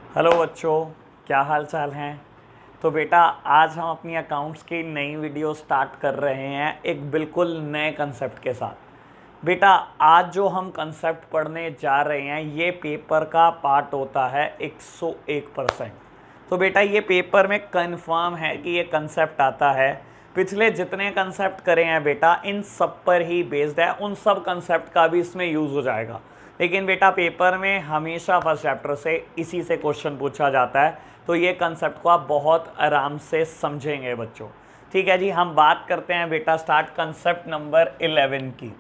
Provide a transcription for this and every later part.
Hello बच्चों, क्या हाल चाल हैं। तो बेटा आज हम अपनी अकाउंट्स की नई वीडियो स्टार्ट कर रहे हैं एक बिल्कुल नए कंसेप्ट के साथ। बेटा आज जो हम कंसेप्ट पढ़ने जा रहे हैं ये पेपर का पार्ट होता है 101%। तो बेटा ये पेपर में कंफर्म है कि ये कंसेप्ट आता है। पिछले जितने कंसेप्ट करे हैं बेटा इन सब पर ही बेस्ड है, उन सब कंसेप्ट का भी इसमें यूज़ हो जाएगा। लेकिन बेटा पेपर में हमेशा फर्स्ट चैप्टर से इसी से क्वेश्चन पूछा जाता है, तो ये कंसेप्ट को आप बहुत आराम से समझेंगे बच्चों। ठीक है जी, हम बात करते हैं बेटा स्टार्ट कंसेप्ट नंबर 11 की।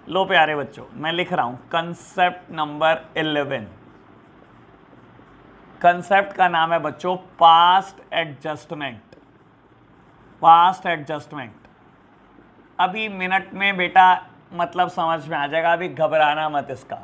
लो प्यारे बच्चों, मैं लिख रहा हूं कंसेप्ट नंबर 11। कंसेप्ट का नाम है बच्चों पास्ट एडजस्टमेंट। पास्ट एडजस्टमेंट अभी मिनट में बेटा मतलब समझ में आ जाएगा, अभी घबराना मत इसका।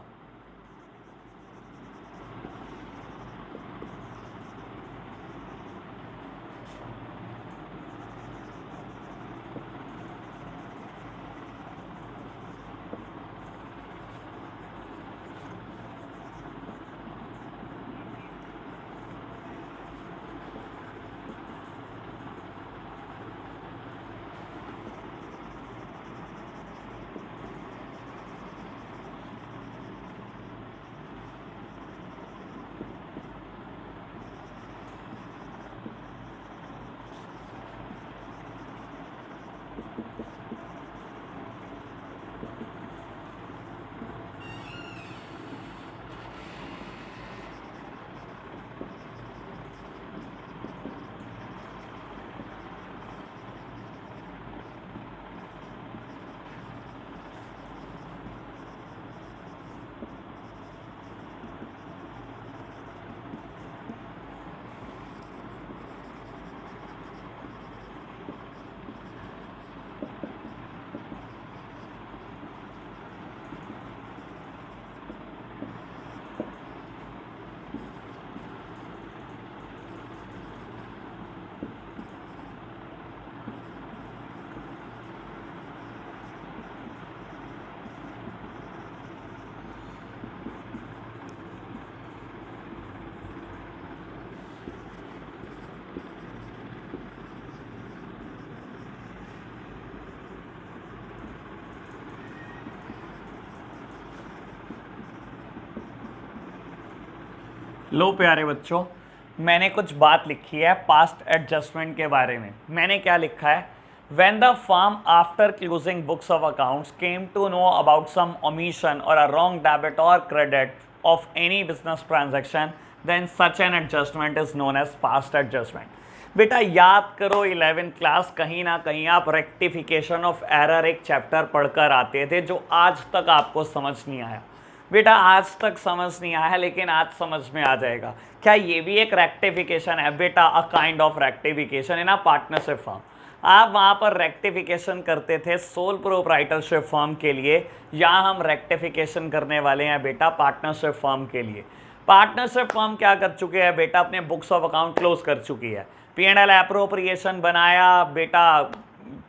लो प्यारे बच्चों, मैंने कुछ बात लिखी है पास्ट एडजस्टमेंट के बारे में। मैंने क्या लिखा है, when the firm after closing books of accounts came to know about some omission or a wrong debit और credit of any business transaction then such an adjustment is known as past adjustment. बेटा याद करो 11th class, कहीं ना कहीं आप rectification of error एक chapter पढ़कर आते थे जो आज तक आपको समझ नहीं आया। बेटा आज तक समझ नहीं आया लेकिन आज समझ में आ जाएगा। क्या ये भी एक रेक्टिफिकेशन है बेटा? A kind of rectification in a partnership firm. आप वहाँ पर रेक्टिफिकेशन करते थे सोल प्रोप्राइटरशिप फर्म के लिए, यहाँ हम रेक्टिफिकेशन करने वाले हैं बेटा पार्टनरशिप फर्म के लिए। पार्टनरशिप फर्म क्या कर चुके हैं बेटा? अपने बुक्स ऑफ अकाउंट क्लोज कर चुकी है, P&L एप्रोप्रिएशन बनाया बेटा,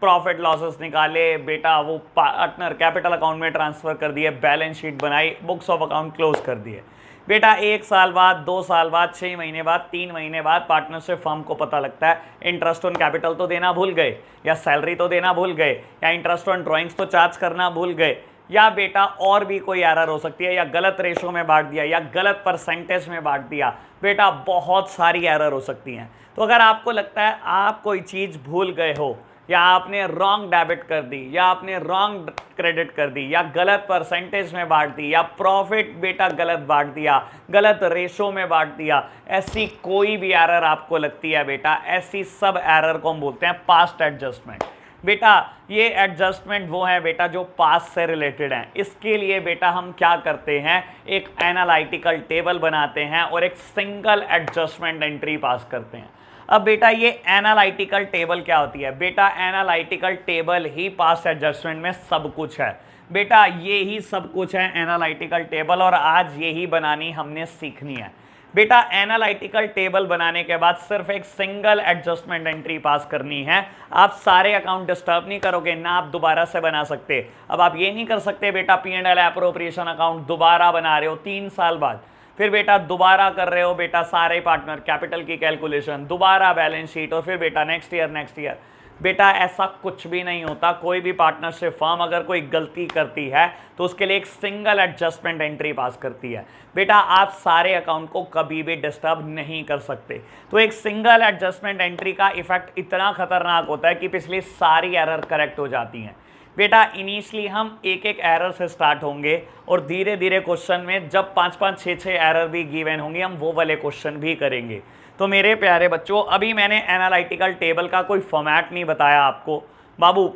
प्रॉफिट लॉसेस निकाले बेटा, वो पार्टनर कैपिटल अकाउंट में ट्रांसफर कर दिए, बैलेंस शीट बनाई, बुक्स ऑफ अकाउंट क्लोज कर दिए। बेटा 1 साल बाद, 2 साल बाद, 6 महीने बाद, 3 महीने बाद पार्टनरशिप फर्म को पता लगता है इंटरेस्ट ऑन कैपिटल तो देना भूल गए, या सैलरी तो देना भूल गए, या इंटरेस्ट ऑन ड्रॉइंग्स तो चार्ज करना भूल गए, या बेटा और भी कोई एरर हो सकती है, या गलत रेशो में बांट दिया, या गलत परसेंटेज में बांट दिया। बेटा बहुत सारी एरर हो सकती हैं। तो अगर आपको लगता है आप कोई चीज़ भूल गए हो, या आपने रॉन्ग डेबिट कर दी, या आपने रॉन्ग क्रेडिट कर दी, या गलत परसेंटेज में बांट दी, या प्रॉफिट बेटा गलत बांट दिया, गलत रेशो में बांट दिया, ऐसी कोई भी एरर आपको लगती है बेटा, ऐसी सब एरर को हम बोलते हैं पास्ट एडजस्टमेंट। बेटा ये एडजस्टमेंट वो है बेटा जो पास्ट से रिलेटेड है। इसके लिए बेटा हम क्या करते हैं, एक एनालिटिकल टेबल बनाते हैं और एक सिंगल एडजस्टमेंट एंट्री पास करते हैं। अब बेटा ये एनालिटिकल टेबल क्या होती है बेटा? एनालिटिकल टेबल ही पास्ट एडजस्टमेंट में सब कुछ है बेटा, ये ही सब कुछ है एनालिटिकल टेबल, और आज यही बनानी हमने सीखनी है बेटा। एनालिटिकल टेबल बनाने के बाद सिर्फ एक सिंगल एडजस्टमेंट एंट्री पास करनी है। आप सारे अकाउंट डिस्टर्ब नहीं करोगे ना, आप दोबारा से बना सकते। अब आप ये नहीं कर सकते बेटा P&L एप्रोप्रिएशन अकाउंट दोबारा बना रहे हो 3 साल बाद, फिर बेटा दोबारा कर रहे हो बेटा सारे पार्टनर कैपिटल की कैलकुलेशन, दोबारा बैलेंस शीट, और फिर बेटा नेक्स्ट ईयर। बेटा ऐसा कुछ भी नहीं होता। कोई भी पार्टनरशिप फर्म अगर कोई गलती करती है तो उसके लिए एक सिंगल एडजस्टमेंट एंट्री पास करती है। बेटा आप सारे अकाउंट को कभी भी डिस्टर्ब नहीं कर सकते। तो एक सिंगल एडजस्टमेंट एंट्री का इफेक्ट इतना खतरनाक होता है कि पिछली सारी एरर करेक्ट हो जाती हैं। बेटा इनिशियली हम एक एक एरर से स्टार्ट होंगे और धीरे धीरे क्वेश्चन में जब 5-5, 6-6 एरर भी गिवन होंगे हम वो वाले क्वेश्चन भी करेंगे। तो मेरे प्यारे बच्चों, अभी मैंने एनालिटिकल टेबल का कोई फॉर्मेट नहीं बताया आपको बाबू,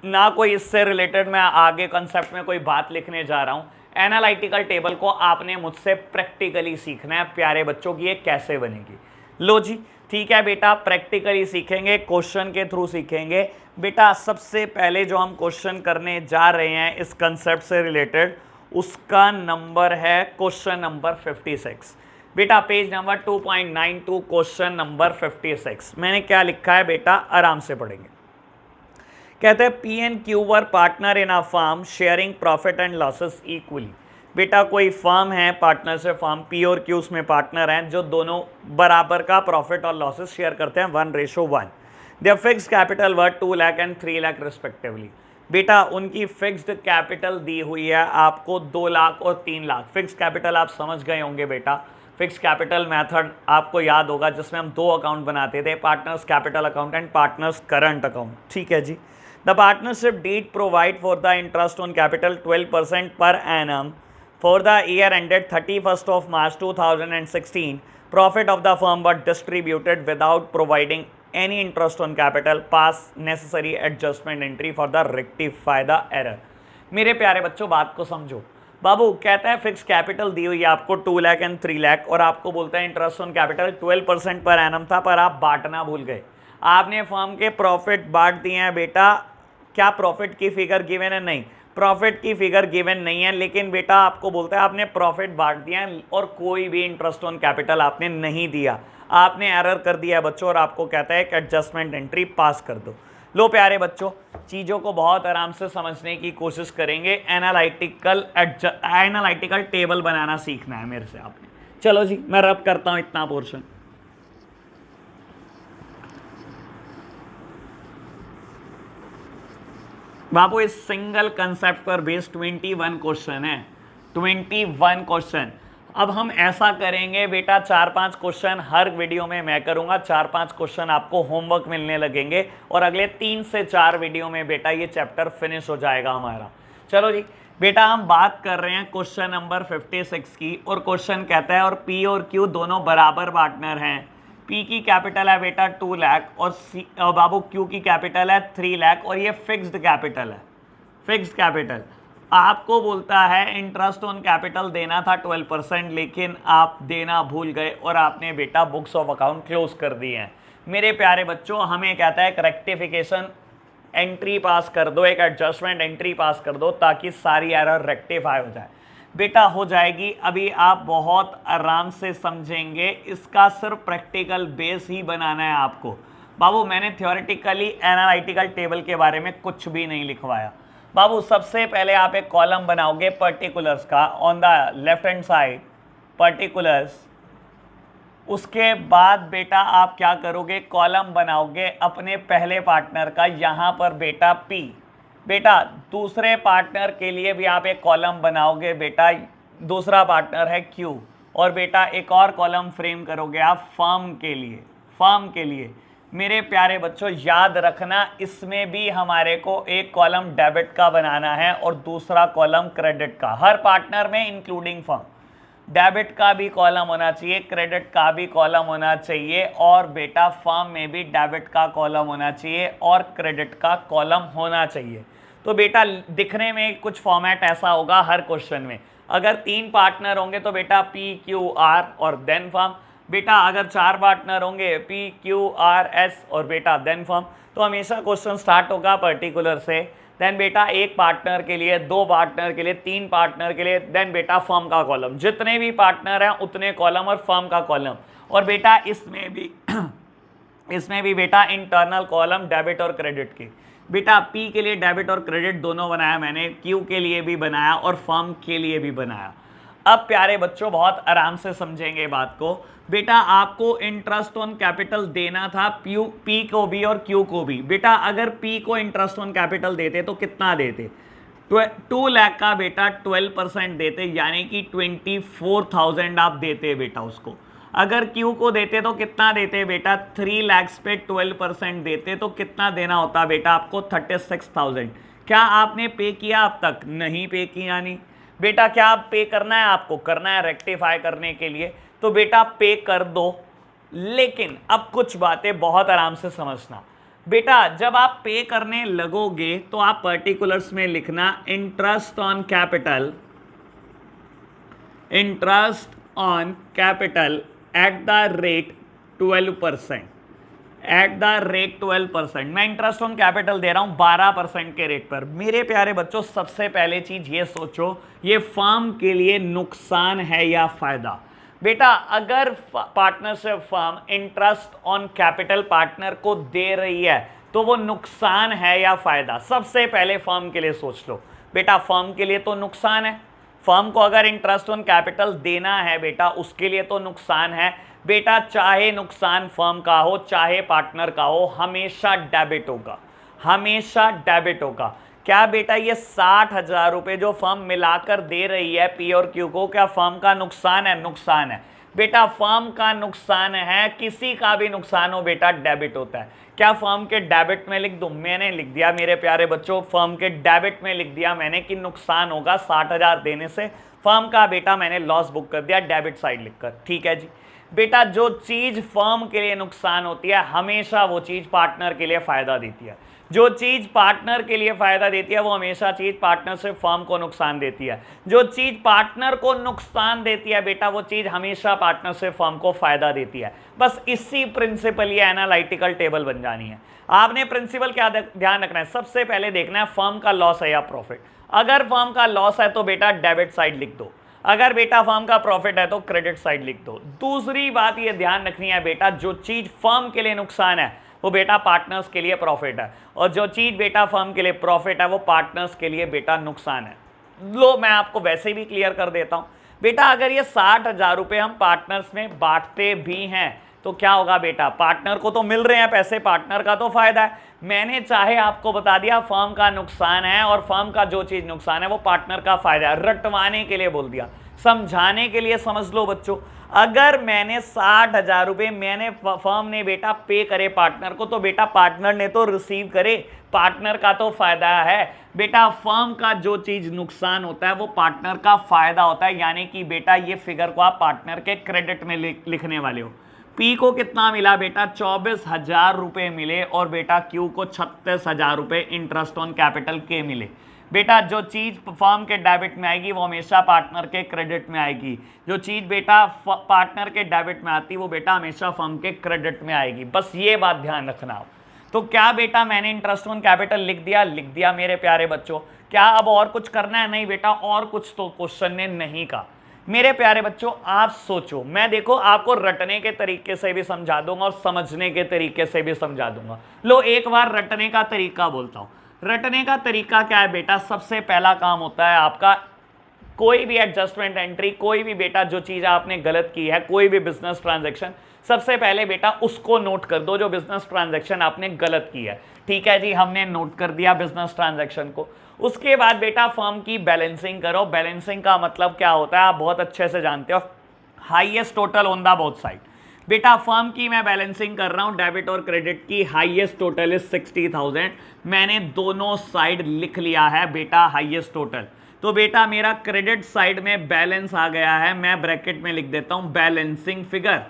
ना कोई इससे रिलेटेड मैं आगे कंसेप्ट में कोई बात लिखने जा रहा हूँ। एनालिटिकल टेबल को आपने मुझसे प्रैक्टिकली सीखना है प्यारे बच्चों की ये कैसे बनेगी। लो जी ठीक है बेटा, प्रैक्टिकली सीखेंगे, क्वेश्चन के थ्रू सीखेंगे। बेटा सबसे पहले जो हम क्वेश्चन करने जा रहे हैं इस कंसेप्ट से रिलेटेड, उसका नंबर है क्वेश्चन नंबर 56। बेटा पेज नंबर 2.92 क्वेश्चन नंबर 56। मैंने क्या लिखा है बेटा, आराम से पढ़ेंगे। कहते हैं P and Q were partner in a firm sharing profit and losses equally. बेटा कोई फर्म है, पार्टनरशिप फर्म, पी और क्यू उसमें पार्टनर हैं जो दोनों बराबर का प्रॉफिट और लॉसेस शेयर करते हैं 1:1। There fixed capital were 2 lakh and 3 lakh respectively. बेटा उनकी फिक्स्ड कैपिटल दी हुई है आपको 2 लाख और 3 लाख। फिक्स्ड कैपिटल आप समझ गए होंगे बेटा, फिक्स्ड कैपिटल मेथड आपको याद होगा जिसमें हम 2 अकाउंट बनाते थे, partners capital account and partners current account. ठीक है जी। The partnership deed provide for the interest on capital 12% per annum for the year ended 31 March 2016। Profit of the firm were distributed without providing any interest on capital, pass necessary adjustment entry for the rectify the error। मेरे प्यारे बच्चों बात को समझो। बाबू कहता है fix capital दी हुई है आपको 2 लाख एंड 3 लाख और आपको बोलता है interest on capital 12% per annum था, पर आप बांटना भूल गए। आपने फर्म के प्रॉफिट बांट दिए हैं बेटा। क्या प्रॉफिट की फिगर गिवन है? नहीं, प्रॉफिट की फिगर गिवन नहीं है, लेकिन बेटा आपको बोलता है आपने प्रॉफिट बांट दिया है और कोई भी इंटरेस्ट ऑन कैपिटल आपने नहीं दिया। आपने एरर कर दिया है बच्चों और आपको कहता है कि एडजस्टमेंट एंट्री पास कर दो। लो प्यारे बच्चों, चीज़ों को बहुत आराम से समझने की कोशिश करेंगे। एनालिटिकल टेबल बनाना सीखना है मेरे से आपने। चलो जी मैं रब करता हूँ इतना पोर्शन। बाबू इस सिंगल कंसेप्ट पर बेस्ड 21 क्वेश्चन है, 21 क्वेश्चन। अब हम ऐसा करेंगे बेटा 4-5 क्वेश्चन हर वीडियो में मैं करूंगा, 4-5 क्वेश्चन आपको होमवर्क मिलने लगेंगे और अगले 3 से 4 वीडियो में बेटा ये चैप्टर फिनिश हो जाएगा हमारा। चलो जी बेटा हम बात कर रहे हैं क्वेश्चन नंबर 56 की और क्वेश्चन कहता है और पी और क्यू दोनों बराबर पार्टनर हैं। पी की कैपिटल है बेटा 2 लाख और बाबू क्यू की कैपिटल है 3 लाख और ये फिक्स्ड कैपिटल है। फिक्स्ड कैपिटल आपको बोलता है इंटरेस्ट ऑन कैपिटल देना था 12%, लेकिन आप देना भूल गए और आपने बेटा बुक्स ऑफ अकाउंट क्लोज कर दिए हैं। मेरे प्यारे बच्चों हमें कहता है एक रेक्टिफिकेशन एंट्री पास कर दो, एक एडजस्टमेंट एंट्री पास कर दो ताकि सारी एरर रेक्टिफाई हो जाए। बेटा हो जाएगी, अभी आप बहुत आराम से समझेंगे। इसका सिर्फ प्रैक्टिकल बेस ही बनाना है आपको। बाबू मैंने थ्योरेटिकली एनालिटिकल टेबल के बारे में कुछ भी नहीं लिखवाया। बाबू सबसे पहले आप एक कॉलम बनाओगे पर्टिकुलर्स का on the left hand side, particulars. उसके बाद बेटा आप क्या करोगे, कॉलम बनाओगे अपने पहले पार्टनर का, यहाँ पर बेटा पी। बेटा दूसरे पार्टनर के लिए भी आप एक कॉलम बनाओगे बेटा, दूसरा पार्टनर है क्यू, और बेटा एक और कॉलम फ्रेम करोगे आप फर्म के लिए, फर्म के लिए। मेरे प्यारे बच्चों याद रखना इसमें भी हमारे को एक कॉलम डेबिट का बनाना है और दूसरा कॉलम क्रेडिट का, हर पार्टनर में इंक्लूडिंग फर्म। डेबिट का भी कॉलम होना चाहिए, क्रेडिट का भी कॉलम होना चाहिए और बेटा फर्म में भी डेबिट का कॉलम होना चाहिए और क्रेडिट का कॉलम होना चाहिए। तो बेटा दिखने में कुछ फॉर्मेट ऐसा होगा हर क्वेश्चन में। अगर 3 पार्टनर होंगे तो बेटा पी क्यू आर और देन फर्म। बेटा अगर 4 पार्टनर होंगे पी क्यू आर एस और बेटा देन फर्म। तो हमेशा क्वेश्चन स्टार्ट होगा पर्टिकुलर से, देन बेटा एक पार्टनर के लिए, 2 पार्टनर के लिए, 3 पार्टनर के लिए, देन बेटा फर्म का कॉलम। जितने भी पार्टनर हैं उतने कॉलम और फर्म का कॉलम। और बेटा इसमें भी बेटा इंटरनल कॉलम डेबिट और क्रेडिट की। बेटा पी के लिए डेबिट और क्रेडिट दोनों बनाया मैंने, क्यू के लिए भी बनाया और फर्म के लिए भी बनाया। अब प्यारे बच्चों बहुत आराम से समझेंगे बात को। बेटा आपको इंटरेस्ट ऑन कैपिटल देना था पी को भी और क्यू को भी। बेटा अगर पी को इंटरेस्ट ऑन कैपिटल देते तो कितना देते? 2 लाख का बेटा 12% देते, यानी कि 24,000 आप देते बेटा उसको। अगर क्यू को देते तो कितना देते बेटा? 3 लाख पे 12% देते तो कितना देना होता बेटा आपको? 36,000। क्या आपने पे किया अब तक? नहीं पे किया। नहीं बेटा, क्या आप पे करना है? आपको करना है रेक्टिफाई करने के लिए, तो बेटा पे कर दो। लेकिन अब कुछ बातें बहुत आराम से समझना बेटा, जब आप पे करने लगोगे तो आप पर्टिकुलर्स में लिखना interest on capital, interest on capital at the rate 12%, at the rate 12%। मैं इंटरेस्ट ऑन कैपिटल दे रहा हूं 12% के रेट पर। मेरे प्यारे बच्चों सबसे पहले चीज ये सोचो, ये फर्म के लिए नुकसान है या फायदा? बेटा अगर partnership firm interest on capital partner को दे रही है तो वो नुकसान है या फायदा? सबसे पहले फर्म के लिए सोच लो बेटा, फर्म के लिए तो नुकसान है। फर्म को अगर इंटरेस्ट ऑन कैपिटल देना है बेटा उसके लिए तो नुकसान है बेटा। चाहे नुकसान फर्म का हो चाहे पार्टनर का हो, हमेशा डेबिट होगा, हमेशा डेबिट होगा। क्या बेटा ये 60,000 रुपए जो फर्म मिलाकर दे रही है पी और क्यू को, क्या फर्म का नुकसान है? नुकसान है बेटा, फर्म का नुकसान है। किसी का भी नुकसान हो बेटा डेबिट होता है। क्या फर्म के डेबिट में लिख दूं? मैंने लिख दिया मेरे प्यारे बच्चों, फर्म के डेबिट में लिख दिया मैंने कि नुकसान होगा 60,000 देने से। फर्म का बेटा मैंने लॉस बुक कर दिया डेबिट साइड लिखकर। ठीक है जी बेटा, जो चीज फर्म के लिए नुकसान होती है हमेशा वो चीज पार्टनर के लिए फायदा देती है। जो चीज पार्टनर के लिए फायदा देती है वो हमेशा चीज पार्टनरशिप फर्म को नुकसान देती है। जो चीज पार्टनर को नुकसान देती है बेटा वो चीज हमेशा पार्टनरशिप फर्म को फायदा देती है। बस इसी प्रिंसिपल ये एनालिटिकल टेबल बन जानी है। आपने प्रिंसिपल क्या ध्यान रखना है? सबसे पहले देखना है फर्म का लॉस है या प्रॉफिट। अगर फर्म का लॉस है तो बेटा डेबिट साइड लिख दो, अगर बेटा फर्म का प्रॉफिट है तो क्रेडिट साइड लिख दो। दूसरी बात ये ध्यान रखनी है बेटा, जो चीज फर्म के लिए नुकसान है वो बेटा पार्टनर्स के लिए प्रॉफिट है, और जो चीज बेटा फर्म के लिए प्रॉफिट है वो पार्टनर्स के लिए बेटा नुकसान है। लो मैं आपको वैसे भी क्लियर कर देता हूं बेटा, अगर ये 60,000 रुपए हम पार्टनर्स में बांटते भी हैं तो क्या होगा बेटा? पार्टनर को तो मिल रहे हैं पैसे, पार्टनर का तो फायदा है। मैंने चाहे आपको बता दिया फर्म का नुकसान है और फर्म का जो चीज नुकसान है वो पार्टनर का फायदा है, रटवाने के लिए बोल दिया, समझाने के लिए समझ लो बच्चों। अगर मैंने 60,000 रुपए मैंने फर्म ने बेटा पे करे पार्टनर को, तो बेटा पार्टनर ने तो रिसीव करे, पार्टनर का तो फायदा है बेटा। फर्म का जो चीज नुकसान होता है वो पार्टनर का फायदा होता है, यानी कि बेटा ये फिगर को आप पार्टनर के क्रेडिट में लिखने वाले हो। पी को कितना मिला बेटा? 24,000 रुपए मिले, और बेटा क्यू को 36,000 रुपए इंटरेस्ट ऑन कैपिटल के मिले। बेटा जो चीज फर्म के डेबिट में आएगी वो हमेशा पार्टनर के क्रेडिट में आएगी, जो चीज बेटा पार्टनर के डेबिट में आती वो बेटा हमेशा फर्म के क्रेडिट में आएगी। बस ये बात ध्यान रखना। तो क्या बेटा मैंने इंटरेस्ट ऑन कैपिटल लिख दिया? लिख दिया मेरे प्यारे बच्चों। क्या अब और कुछ करना है? नहीं बेटा, और कुछ तो क्वेश्चन ने नहीं कहा। मेरे प्यारे बच्चों आप सोचो, मैं देखो आपको रटने के तरीके से भी समझा दूंगा और समझने के तरीके से भी समझा दूंगा। लो एक बार रटने का तरीका बोलता हूं। रटने का तरीका क्या है बेटा? सबसे पहला काम होता है आपका कोई भी एडजस्टमेंट एंट्री, कोई भी बेटा जो चीज आपने गलत की है, कोई भी बिजनेस ट्रांजैक्शन, सबसे पहले बेटा उसको नोट कर दो जो बिजनेस ट्रांजैक्शन आपने गलत की है। ठीक है जी, हमने नोट कर दिया बिजनेस ट्रांजैक्शन को। उसके बाद बेटा फर्म की बैलेंसिंग करो। बैलेंसिंग का मतलब क्या होता है आप बहुत अच्छे से जानते हो, highest total on the both side. बेटा फर्म की मैं बैलेंसिंग कर रहा हूं, डेबिट और क्रेडिट की, हाईएस्ट टोटल इज 60,000। मैंने दोनों साइड लिख लिया है बेटा हाईएस्ट टोटल। तो बेटा मेरा क्रेडिट साइड में बैलेंस आ गया है, मैं ब्रैकेट में लिख देता हूं बैलेंसिंग फिगर।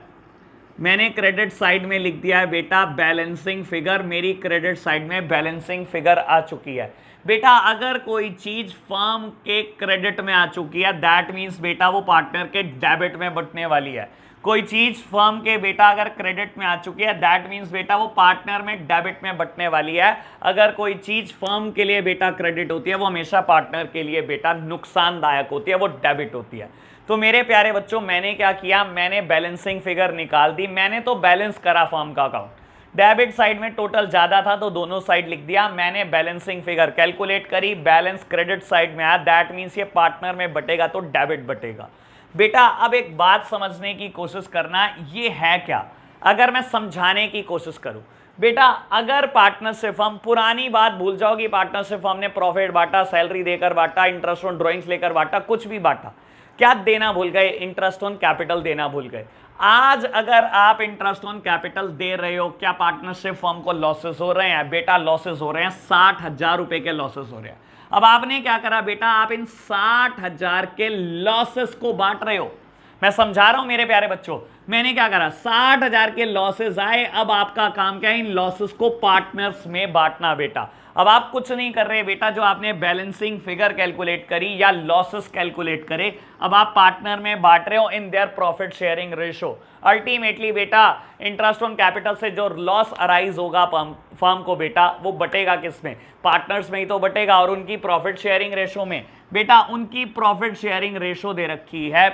मैंने क्रेडिट साइड में लिख दिया है बेटा बैलेंसिंग फिगर, मेरी क्रेडिट साइड में बैलेंसिंग फिगर आ चुकी है। बेटा अगर कोई चीज फर्म के क्रेडिट में आ चुकी है दैट मीन्स बेटा वो पार्टनर के डेबिट में बटने वाली है। कोई चीज फर्म के बेटा अगर क्रेडिट में आ चुकी है दैट मीन्स बेटा वो पार्टनर में डेबिट में बटने वाली है। अगर कोई चीज फर्म के लिए बेटा क्रेडिट होती है वो हमेशा पार्टनर के लिए बेटा नुकसानदायक होती है, वो डेबिट होती है। तो मेरे प्यारे बच्चों मैंने क्या किया, मैंने बैलेंसिंग फिगर निकाल दी। मैंने तो बैलेंस करा फर्म का अकाउंट, डेबिट साइड में टोटल ज्यादा था तो दोनों साइड लिख दिया। मैंने बैलेंसिंग फिगर कैलकुलेट करी, बैलेंस क्रेडिट साइड में आया दैट मीन्स ये पार्टनर में बटेगा तो डेबिट बटेगा। बेटा अब एक बात समझने की कोशिश करना, ये है क्या, अगर मैं समझाने की कोशिश करूं। बेटा अगर पार्टनरशिप, हम पुरानी बात भूल जाओ कि पार्टनरशिप हमने प्रॉफिट बांटा, सैलरी देकर बांटा, इंटरेस्ट ऑन ड्रॉइंग्स लेकर बांटा, कुछ भी बांटा, क्या देना भूल गए, इंटरेस्ट ऑन कैपिटल देना भूल गए। आज अगर आप इंटरेस्ट ऑन कैपिटल दे रहे हो, क्या पार्टनरशिप फर्म को लॉसेस हो रहे हैं? बेटा लॉसेस हो रहे हैं, 60,000 रुपए के लॉसेस हो रहे हैं। अब आपने क्या करा बेटा, आप इन 60,000 के लॉसेस को बांट रहे हो। मैं समझा रहा हूं मेरे प्यारे बच्चों, मैंने क्या करा, 60,000 के लॉसेस आए, अब आपका काम क्या है, इन लॉसेस को पार्टनर्स में बांटना। बेटा अब आप कुछ नहीं कर रहे बेटा, जो आपने बैलेंसिंग फिगर कैलकुलेट करी या लॉसेस कैलकुलेट करे, अब आप पार्टनर में बांट रहे हो in their profit sharing ratio. Ultimately बेटा इंटरेस्ट ऑन कैपिटल से जो लॉस अराइज होगा फर्म को बेटा, वो बटेगा किस में, पार्टनर्स में ही तो बटेगा, और उनकी प्रॉफिट शेयरिंग रेशो में। बेटा उनकी प्रॉफिट शेयरिंग रेशो दे रखी है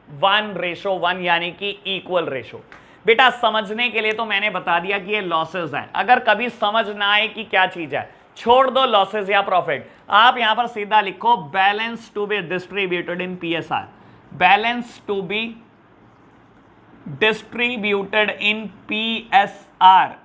1:1, यानी कि इक्वल रेशो। बेटा समझने के लिए तो मैंने बता दिया कि ये लॉसेस हैं, अगर कभी समझ ना आए कि क्या चीज है, छोड़ दो लॉसेस या प्रॉफिट, आप यहां पर सीधा लिखो balance to be distributed in PSR, balance to be distributed in PSR.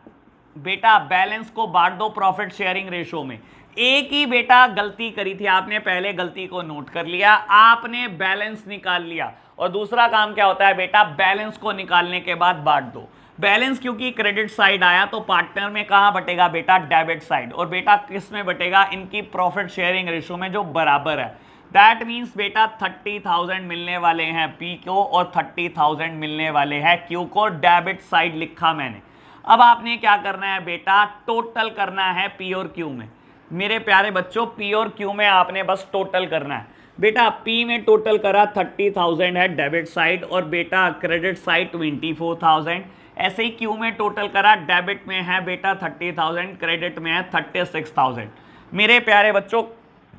बेटा बैलेंस को बांट दो प्रॉफिट शेयरिंग रेशो में। एक ही बेटा गलती करी थी आपने, पहले गलती को नोट कर लिया, आपने बैलेंस निकाल लिया, और दूसरा काम क्या होता है बेटा, बैलेंस को निकालने के बाद बांट दो। बैलेंस क्योंकि क्रेडिट साइड आया तो पार्टनर में कहां बटेगा बेटा, डेबिट साइड, और बेटा किस में बटेगा, इनकी प्रॉफिट शेयरिंग रेशो में जो बराबर है। दैट मीन्स बेटा 30,000 मिलने वाले हैं पी को और 30,000 मिलने वाले हैं क्यू को, डेबिट साइड लिखा मैंने। अब आपने क्या करना है बेटा, टोटल करना है पी और क्यू में। मेरे प्यारे बच्चों पी और क्यू में आपने बस टोटल करना है। बेटा पी में टोटल करा 30,000 है डेबिट साइड, और बेटा क्रेडिट साइड 24,000। ऐसे ही क्यू में टोटल करा, डेबिट में है बेटा 30,000, क्रेडिट में है 36,000। मेरे प्यारे बच्चों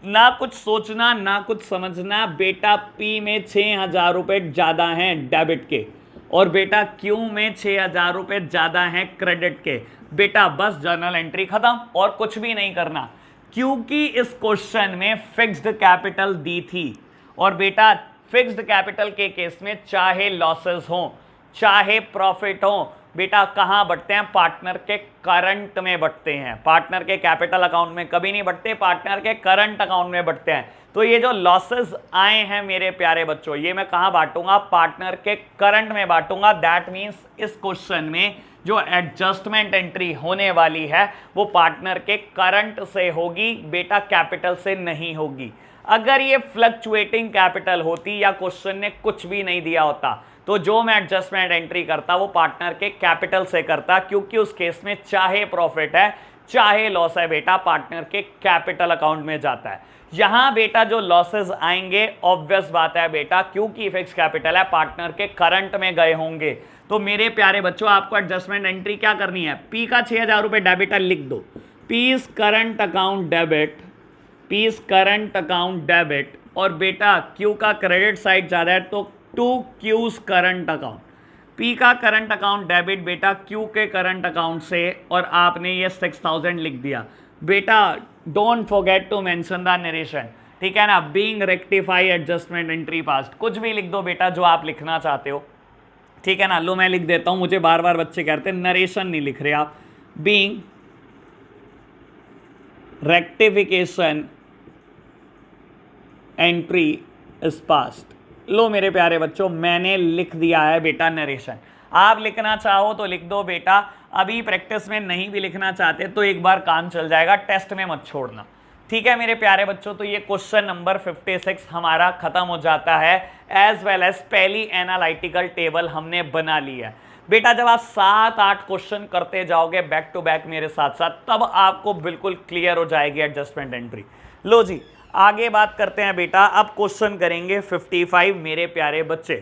ना कुछ सोचना ना कुछ समझना, बेटा पी में 6,000 रुपये ज़्यादा हैं डेबिट के, और बेटा क्यू में 6,000 रुपये ज़्यादा हैं क्रेडिट के। बेटा बस जर्नल एंट्री खत्म, और कुछ भी नहीं करना, क्योंकि इस क्वेश्चन में फिक्स्ड कैपिटल दी थी, और बेटा फिक्स्ड कैपिटल के केस में चाहे लॉसेस हो चाहे प्रॉफिट हो, बेटा कहां बढ़ते हैं, पार्टनर के करंट में बढ़ते हैं। पार्टनर के कैपिटल अकाउंट में कभी नहीं बढ़ते, पार्टनर के करंट अकाउंट में बढ़ते हैं। तो ये जो लॉसेस आए हैं मेरे प्यारे बच्चों, ये मैं कहां बांटूंगा, पार्टनर के करंट में बांटूंगा। दैट मीन्स इस क्वेश्चन में जो एडजस्टमेंट एंट्री होने वाली है वो पार्टनर के करंट से होगी, बेटा कैपिटल से नहीं होगी। अगर ये फ्लक्चुएटिंग कैपिटल होती या क्वेश्चन ने कुछ भी नहीं दिया होता, तो जो मैं एडजस्टमेंट एंट्री करता वो पार्टनर के कैपिटल से करता, क्योंकि उस केस में चाहे प्रॉफिट है चाहे लॉस है बेटा पार्टनर के कैपिटल अकाउंट में जाता है। यहां बेटा जो लॉसेस आएंगे ऑब्वियस बात है बेटा, क्योंकि फिक्स कैपिटल है, पार्टनर के करंट में गए होंगे। तो मेरे प्यारे बच्चों आपको एडजस्टमेंट एंट्री क्या करनी है, पी का 6,000 रुपये डेबिट लिख दो, P's current account debit, P's current account debit, और बेटा क्यू का क्रेडिट साइड ज़्यादा है तो to Q's current account. P का करंट अकाउंट डेबिट बेटा क्यू के करंट अकाउंट से, और आपने ये 6,000 लिख दिया। बेटा don't forget to mention the narration, ठीक है ना, being rectify adjustment entry past, कुछ भी लिख दो बेटा जो आप लिखना चाहते हो, ठीक है ना। लो मैं लिख देता हूं, मुझे बार बार बच्चे कहते हैं नरेशन नहीं लिख रहे आप, being rectification entry is passed. लो मेरे प्यारे बच्चों मैंने लिख दिया है बेटा नरेशन। आप लिखना चाहो तो लिख दो बेटा, अभी प्रैक्टिस में नहीं भी लिखना चाहते तो एक बार काम चल जाएगा, टेस्ट में मत छोड़ना, ठीक है मेरे प्यारे बच्चों। तो ये क्वेश्चन नंबर 56 हमारा खत्म हो जाता है, एज वेल एज पहली एनालिटिकल टेबल हमने बना ली है। बेटा जब आप 7-8 क्वेश्चन करते जाओगे बैक टू बैक मेरे साथ साथ, तब आपको बिल्कुल क्लियर हो जाएगी एडजस्टमेंट एंट्री। लो जी आगे बात करते हैं बेटा, अब क्वेश्चन करेंगे 55 मेरे प्यारे बच्चे।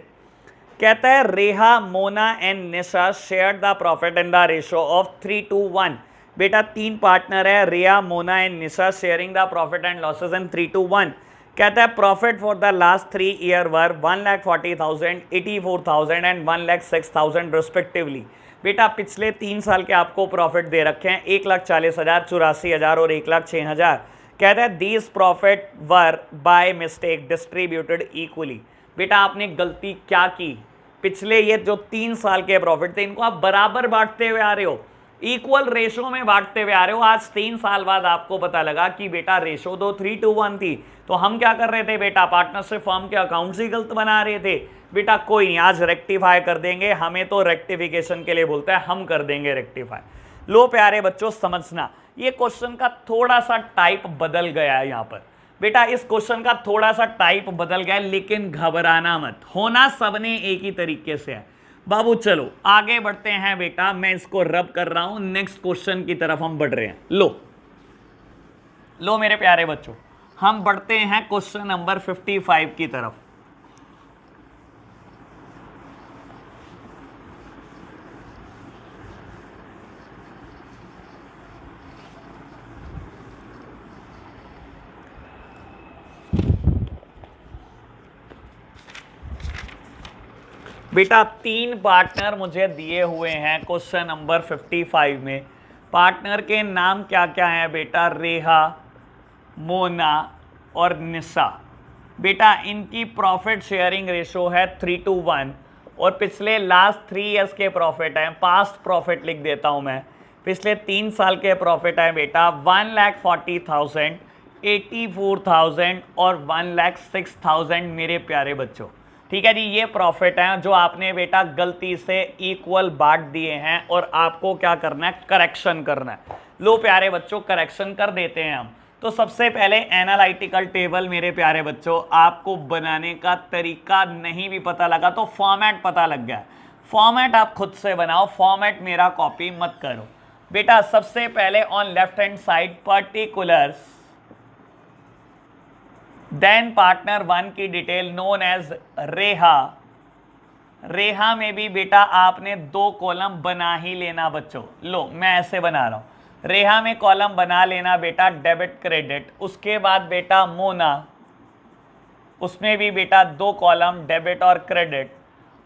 कहता है Reha, Mona and Nisha share the profit in the ratio of 3:1। बेटा 3 पार्टनर है, Reha, Mona and Nisha sharing the profit and losses in 3:1। कहता है profit for the last 3 year were 1,40,000, 84,000 and 1,06,000 respectively. बेटा पिछले 3 साल के आपको प्रॉफिट दे रखे हैं, 1,40,000, 84,000 और 1,06,000। कहता है these profit were by mistake distributed equally. बेटा आपने गलती क्या की, पिछले ये जो 3 साल के प्रॉफिट थे इनको आप बराबर बांटते हुए आ रहे हो, इक्वल रेशो में बांटते हुए आ रहे हो। आज 3 साल बाद आपको पता लगा कि बेटा रेशो तो 3:1 थी, तो हम क्या कर रहे थे बेटा, पार्टनरशिप फर्म के अकाउंट्स ही गलत बना रहे थे। बेटा कोई नहीं, आज रेक्टिफाई कर देंगे, हमें तो रेक्टिफिकेशन के लिए बोलता है, हम कर देंगे रेक्टिफाई। लो प्यारे बच्चों समझना, ये क्वेश्चन का थोड़ा सा टाइप बदल गया है यहाँ पर। बेटा इस क्वेश्चन का थोड़ा सा टाइप बदल गया है, लेकिन घबराना मत, होना सबने एक ही तरीके से है। बाबू चलो आगे बढ़ते हैं बेटा, मैं इसको रब कर रहा हूं, नेक्स्ट क्वेश्चन की तरफ हम बढ़ रहे हैं। लो मेरे प्यारे बच्चों, हम बढ़ते हैं क्वेश्चन नंबर 55 की तरफ। बेटा 3 पार्टनर मुझे दिए हुए हैं क्वेश्चन नंबर 55 में। पार्टनर के नाम क्या क्या हैं बेटा, रेहा, मोना और निशा। बेटा इनकी प्रॉफिट शेयरिंग रेशो है 3:1 और पिछले लास्ट 3 ईयर्स के प्रॉफिट हैं, पास्ट प्रॉफिट लिख देता हूं मैं, पिछले 3 साल के प्रॉफिट हैं बेटा 1,40,000, 84,000 और 1,06,000 मेरे प्यारे बच्चों। ठीक है जी, ये प्रॉफिट हैं जो आपने बेटा गलती से इक्वल बांट दिए हैं और आपको क्या करना है, करेक्शन करना है। लो प्यारे बच्चों करेक्शन कर देते हैं हम। तो सबसे पहले एनालिटिकल टेबल मेरे प्यारे बच्चों, आपको बनाने का तरीका नहीं भी पता लगा तो फॉर्मेट पता लग गया। फॉर्मेट आप खुद से बनाओ, फॉर्मेट मेरा कॉपी मत करो। बेटा सबसे पहले on left hand side particulars, then partner 1 की डिटेल नोन एज रेहा। रेहा में भी बेटा आपने 2 कॉलम बना ही लेना बच्चों। लो मैं ऐसे बना रहा हूं, रेहा में कॉलम बना लेना बेटा डेबिट क्रेडिट। उसके बाद बेटा मोना, उसमें भी बेटा 2 कॉलम डेबिट और क्रेडिट।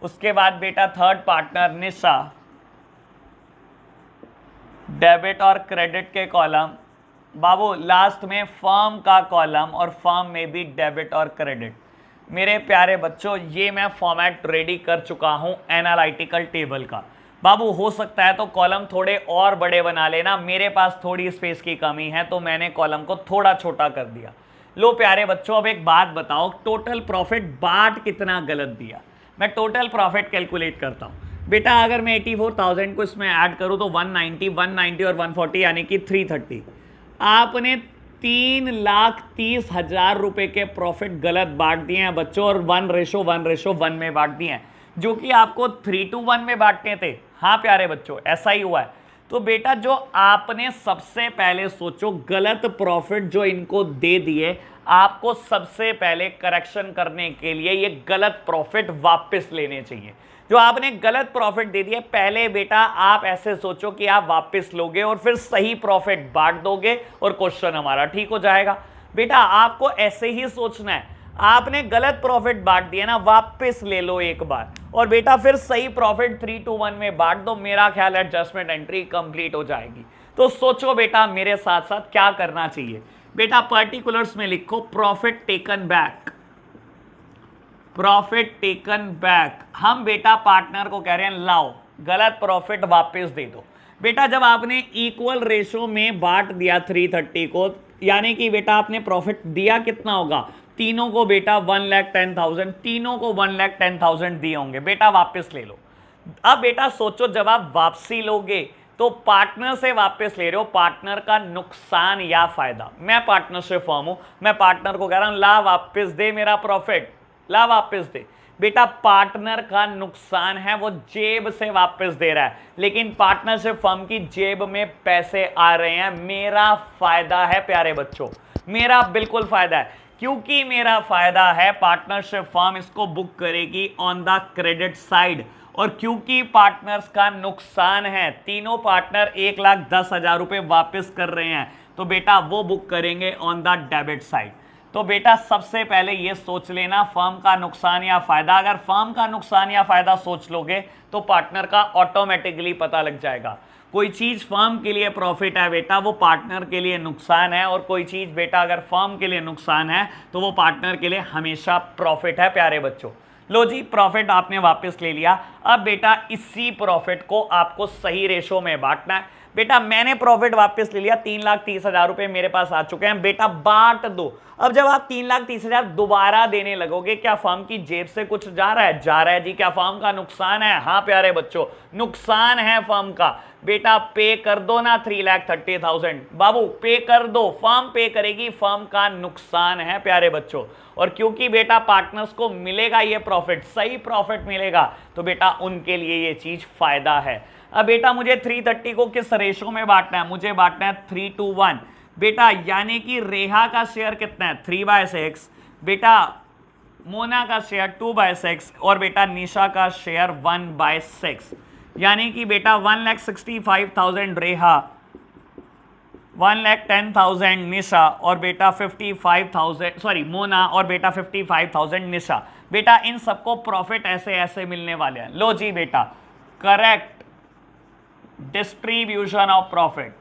उसके बाद बेटा थर्ड पार्टनर निशा, डेबिट और क्रेडिट के कॉलम। बाबू लास्ट में फर्म का कॉलम और फर्म में भी डेबिट और क्रेडिट। मेरे प्यारे बच्चों ये मैं फॉर्मेट रेडी कर चुका हूं एनालिटिकल टेबल का। बाबू हो सकता है तो कॉलम थोड़े और बड़े बना लेना, मेरे पास थोड़ी स्पेस की कमी है तो मैंने कॉलम को थोड़ा छोटा कर दिया। लो प्यारे बच्चों अब एक बात बताओ, टोटल प्रॉफिट बाट कितना गलत दिया। मैं टोटल प्रॉफिट कैलकुलेट करता हूं बेटा, अगर मैं 84,000 को इसमें ऐड करूं तो 190 और 140 यानी कि 330। आपने 3,30,000 रुपए के प्रॉफिट गलत बांट दिए हैं बच्चों और 1:1 में बांट दिए हैं, जो कि आपको 3:1 में बांटने थे। हाँ प्यारे बच्चों ऐसा ही हुआ है। तो बेटा जो आपने सबसे पहले सोचो, गलत प्रॉफिट जो इनको दे दिए, आपको सबसे पहले करेक्शन करने के लिए ये गलत प्रॉफिट वापस लेने चाहिए। जो आपने गलत प्रॉफिट दे दिया, पहले बेटा आप ऐसे सोचो कि आप वापस लोगे और फिर सही प्रॉफिट बांट दोगे और क्वेश्चन हमारा ठीक हो जाएगा। बेटा आपको ऐसे ही सोचना है, आपने गलत प्रॉफिट बांट दिया ना, वापस ले लो एक बार और बेटा फिर सही प्रॉफिट 3:1 में बांट दो। मेरा ख्याल है एडजस्टमेंट एंट्री कंप्लीट हो जाएगी। तो सोचो बेटा मेरे साथ साथ क्या करना चाहिए। बेटा पर्टिकुलर्स में लिखो profit taken back, profit taken back. हम बेटा पार्टनर को कह रहे हैं लाओ गलत प्रॉफिट वापस दे दो। बेटा जब आपने इक्वल रेशो में बांट दिया 330 को, यानी कि बेटा आपने प्रॉफिट दिया कितना होगा, तीनों को बेटा 1,10,000, तीनों को 1,10,000 दिए होंगे। बेटा वापस ले लो। अब बेटा सोचो जब आप वापसी लोगे तो पार्टनर से वापस ले रहे हो, पार्टनर का नुकसान या फायदा। मैं पार्टनरशिप फर्म हूं, मैं पार्टनर को कह रहा हूं ला वापस दे मेरा प्रॉफिट, ला वापस दे। बेटा पार्टनर का नुकसान है, वो जेब से वापस दे रहा है, लेकिन पार्टनरशिप फर्म की जेब में पैसे आ रहे हैं। मेरा फायदा है प्यारे बच्चों, मेरा बिल्कुल फायदा है। क्योंकि मेरा फायदा है, पार्टनरशिप फर्म इसको बुक करेगी ऑन द क्रेडिट साइड, और क्योंकि पार्टनर्स का नुकसान है, तीनों पार्टनर 1,10,000 रुपए वापस कर रहे हैं, तो बेटा वो बुक करेंगे ऑन द डेबिट साइड। तो बेटा सबसे पहले ये सोच लेना फर्म का नुकसान या फायदा। अगर फर्म का नुकसान या फायदा सोच लोगे तो पार्टनर का ऑटोमेटिकली पता लग जाएगा। कोई चीज फर्म के लिए प्रॉफिट है बेटा वो पार्टनर के लिए नुकसान है, और कोई चीज बेटा अगर फर्म के लिए नुकसान है तो वो पार्टनर के लिए हमेशा प्रॉफिट है प्यारे बच्चों। लो जी, प्रॉफिट आपने वापस ले लिया। अब बेटा इसी प्रॉफिट को आपको सही रेशो में बांटना है। बेटा मैंने प्रॉफिट वापस ले लिया, 3,30,000 रुपए मेरे पास आ चुके हैं, बेटा बांट दो। अब जब आप 3,30,000 दोबारा देने लगोगे, क्या फर्म की जेब से कुछ जा रहा है? जा रहा है जी। क्या फर्म का नुकसान है? हाँ प्यारे बच्चों, नुकसान है फर्म का। बेटा पे कर दो ना 3,30,000, बाबू पे कर दो, फर्म पे करेगी, फर्म का नुकसान है प्यारे बच्चों। और क्योंकि बेटा पार्टनर्स को मिलेगा ये प्रॉफिट, सही प्रॉफिट मिलेगा, तो बेटा उनके लिए ये चीज फायदा है। अब बेटा मुझे 330 को किस रेशो में बांटना है? मुझे बांटना है 3:1 बेटा, यानी कि रेहा का शेयर कितना है? 3/6, बेटा मोना का शेयर 2/6, और बेटा निशा का शेयर 1/6, यानी कि बेटा 1,65,000 रेहा, 1,10,000 निशा, और बेटा 55,000 सॉरी मोना, और बेटा 55,000 निशा। बेटा इन सबको प्रॉफिट ऐसे ऐसे मिलने वाले हैं। लो जी बेटा, करेक्ट डिस्ट्रीब्यूशन ऑफ प्रॉफिट।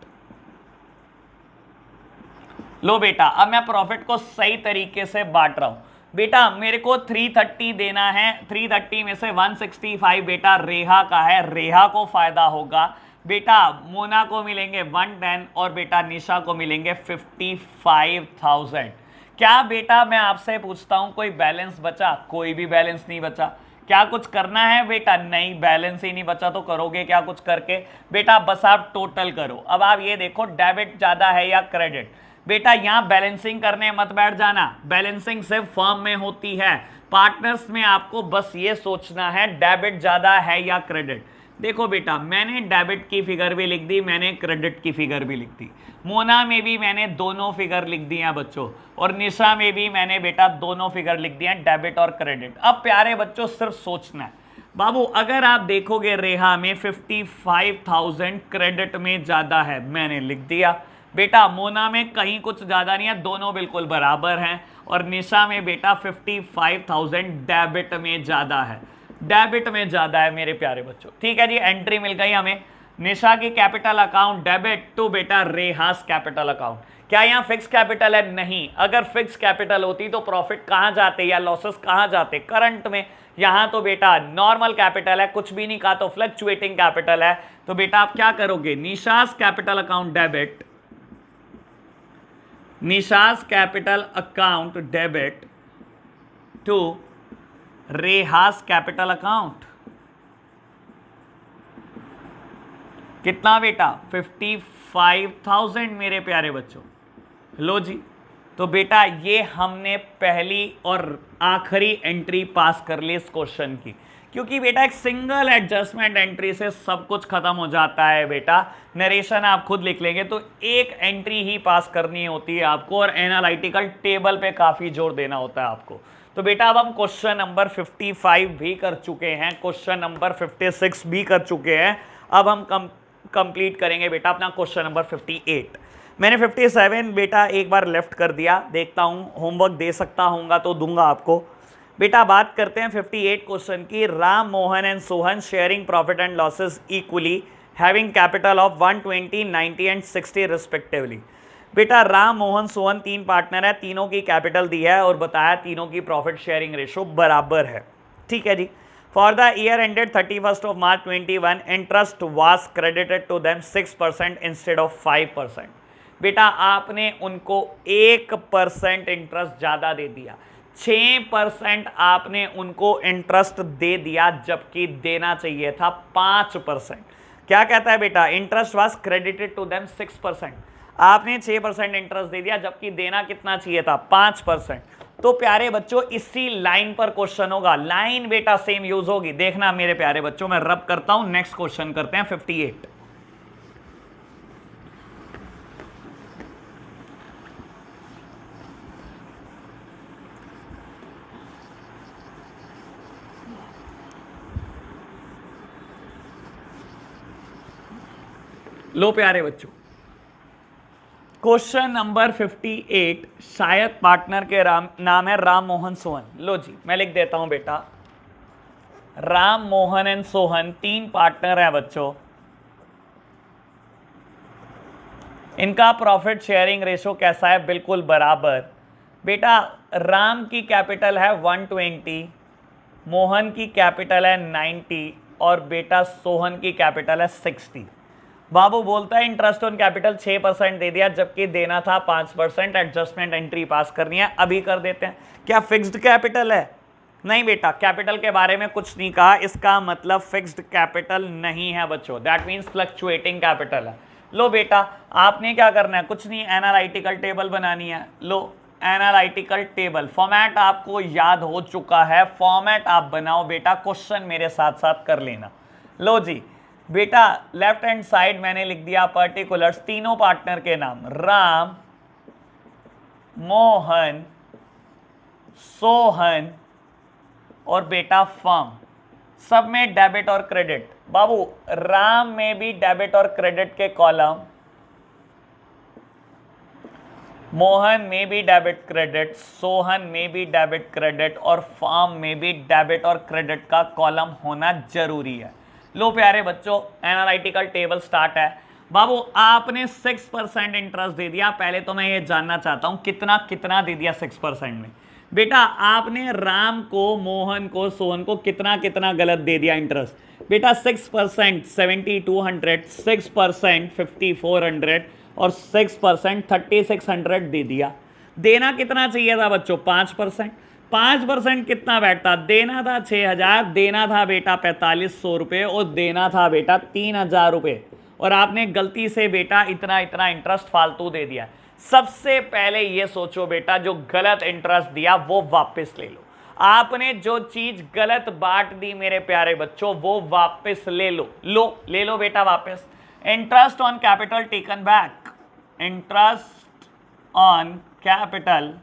लो बेटा अब मैं प्रॉफिट को सही तरीके से बांट रहा हूं। बेटा मेरे को 330 देना है, 330 में से 165 बेटा रेहा का है, रेहा को फायदा होगा। बेटा मोना को मिलेंगे 110, और बेटा निशा को मिलेंगे 55,000। क्या बेटा मैं आपसे पूछता हूं कोई बैलेंस बचा? कोई भी बैलेंस नहीं बचा। क्या कुछ करना है बेटा? नहीं, बैलेंस ही नहीं बचा तो करोगे क्या कुछ करके? बेटा बस आप टोटल करो। अब आप ये देखो डेबिट ज्यादा है या क्रेडिट। बेटा यहां बैलेंसिंग करने मत बैठ जाना, बैलेंसिंग सिर्फ फर्म में होती है। पार्टनर्स में आपको बस ये सोचना है डेबिट ज्यादा है या क्रेडिट। देखो बेटा मैंने डेबिट की फिगर भी लिख दी, मैंने क्रेडिट की फिगर भी लिख दी, मोना में भी मैंने दोनों फिगर लिख दी हैं बच्चों, और निशा में भी मैंने बेटा दोनों फिगर लिख दिए हैं, डेबिट और क्रेडिट। अब प्यारे बच्चों सिर्फ सोचना है बाबू, अगर आप देखोगे रेहा में 55,000 क्रेडिट में ज्यादा है, मैंने लिख दिया। बेटा मोना में कहीं कुछ ज्यादा नहीं है, दोनों बिल्कुल बराबर हैं, और निशा में बेटा 55,000 डेबिट में ज्यादा है, डेबिट में ज्यादा है मेरे प्यारे बच्चों। ठीक है जी, एंट्री मिल गई हमें। निशा की कैपिटल अकाउंट डेबिट टू बेटा रेहास कैपिटल अकाउंट। क्या यहाँ फिक्स कैपिटल है? नहीं। अगर फिक्स कैपिटल होती तो प्रॉफिट कहां जाते या लॉसेस कहां जाते? करंट में। यहां तो बेटा नॉर्मल कैपिटल है, कुछ भी नहीं कहा तो फ्लक्चुएटिंग कैपिटल है। तो बेटा आप क्या करोगे? Nisha's capital account debit, Nisha's capital account debit to Reha's capital account. कितना बेटा? 55,000 मेरे प्यारे बच्चों। लो जी, तो बेटा ये हमने पहली और आखिरी एंट्री पास कर ली इस क्वेश्चन की, क्योंकि बेटा एक सिंगल एडजस्टमेंट एंट्री से सब कुछ खत्म हो जाता है। बेटा नरेशन आप खुद लिख लेंगे तो एक एंट्री ही पास करनी होती है आपको, और एनालिटिकल टेबल पे काफी जोर देना होता है आपको। तो बेटा अब हम क्वेश्चन नंबर 55 भी कर चुके हैं, क्वेश्चन नंबर 56 भी कर चुके हैं। अब हम कंप्लीट करेंगे बेटा अपना क्वेश्चन नंबर 58। मैंने 57 बेटा एक बार लेफ्ट कर दिया, देखता हूं होमवर्क दे सकता हूँगा तो दूंगा आपको। बेटा बात करते हैं 58 क्वेश्चन की। Ram, Mohan and Sohan sharing profit and losses equally having capital of 120, 90 and 60 respectively. बेटा राम, मोहन, सोहन तीन पार्टनर है, तीनों की कैपिटल दी है और बताया तीनों की प्रॉफिट शेयरिंग रेशो बराबर है। ठीक है जी। For the year ended 31st of March 21, interest was credited to them 6% instead of 5%। बेटा आपने उनको 1% इंटरेस्ट ज़्यादा दे दिया, 6% आपने उनको इंटरेस्ट दे दिया, जबकि देना चाहिए था 5%। क्या कहता है बेटा? Interest was credited to them 6%, आपने 6% इंटरेस्ट दे दिया, जबकि देना कितना चाहिए था? 5%। तो प्यारे बच्चों इसी लाइन पर क्वेश्चन होगा, लाइन बेटा सेम यूज होगी। देखना मेरे प्यारे बच्चों, मैं रब करता हूं, नेक्स्ट क्वेश्चन करते हैं 58। लो प्यारे बच्चों, क्वेश्चन नंबर 58, शायद पार्टनर के नाम है राम मोहन सोहन। लो जी मैं लिख देता हूं बेटा, राम मोहन एंड सोहन 3 पार्टनर है बच्चों। इनका प्रॉफिट शेयरिंग रेशो कैसा है? बिल्कुल बराबर। बेटा राम की कैपिटल है 120, मोहन की कैपिटल है 90 और बेटा सोहन की कैपिटल है 60। बाबू बोलता है इंटरेस्ट ऑन कैपिटल 6% दे दिया, जबकि देना था 5%। एडजस्टमेंट एंट्री पास करनी है, अभी कर देते हैं। क्या फिक्स्ड कैपिटल है? नहीं बेटा, कैपिटल के बारे में कुछ नहीं कहा, इसका मतलब फिक्स्ड कैपिटल नहीं है बच्चों, दैट मीन्स फ्लक्चुएटिंग कैपिटल है। लो बेटा आपने क्या करना है? कुछ नहीं, एनालिटिकल टेबल बनानी है। लो एनालिटिकल टेबल, फॉर्मेट आपको याद हो चुका है, फॉर्मेट आप बनाओ बेटा, क्वेश्चन मेरे साथ साथ कर लेना। लो जी बेटा लेफ्ट हैंड साइड मैंने लिख दिया पर्टिकुलर्स, तीनों पार्टनर के नाम, राम मोहन सोहन और बेटा फर्म, सब में डेबिट और क्रेडिट। बाबू राम में भी डेबिट और क्रेडिट के कॉलम, मोहन में भी डेबिट क्रेडिट, सोहन में भी डेबिट क्रेडिट और फर्म में भी डेबिट और क्रेडिट का कॉलम होना जरूरी है। लो प्यारे बच्चों एनालिटिकल टेबल स्टार्ट है। बाबू आपने 6% इंटरेस्ट दे दिया, पहले तो मैं ये जानना चाहता हूं कितना कितना दे दिया 6% में। बेटा आपने राम को, मोहन को, सोहन को कितना कितना गलत दे दिया इंटरेस्ट? बेटा 6% 7200, 6% 5400 और 6% 3600 दे दिया। देना कितना चाहिए था बच्चों? 5%। 5% कितना बैठता? देना था 6000, देना था बेटा 4500 रुपये और देना था बेटा 3000 रुपये, और आपने गलती से बेटा इतना इतना इंटरेस्ट फालतू दे दिया। सबसे पहले ये सोचो बेटा, जो गलत इंटरेस्ट दिया वो वापस ले लो। आपने जो चीज गलत बांट दी मेरे प्यारे बच्चों वो वापस ले लो। ले लो बेटा वापस। Interest on capital taken back, interest on capital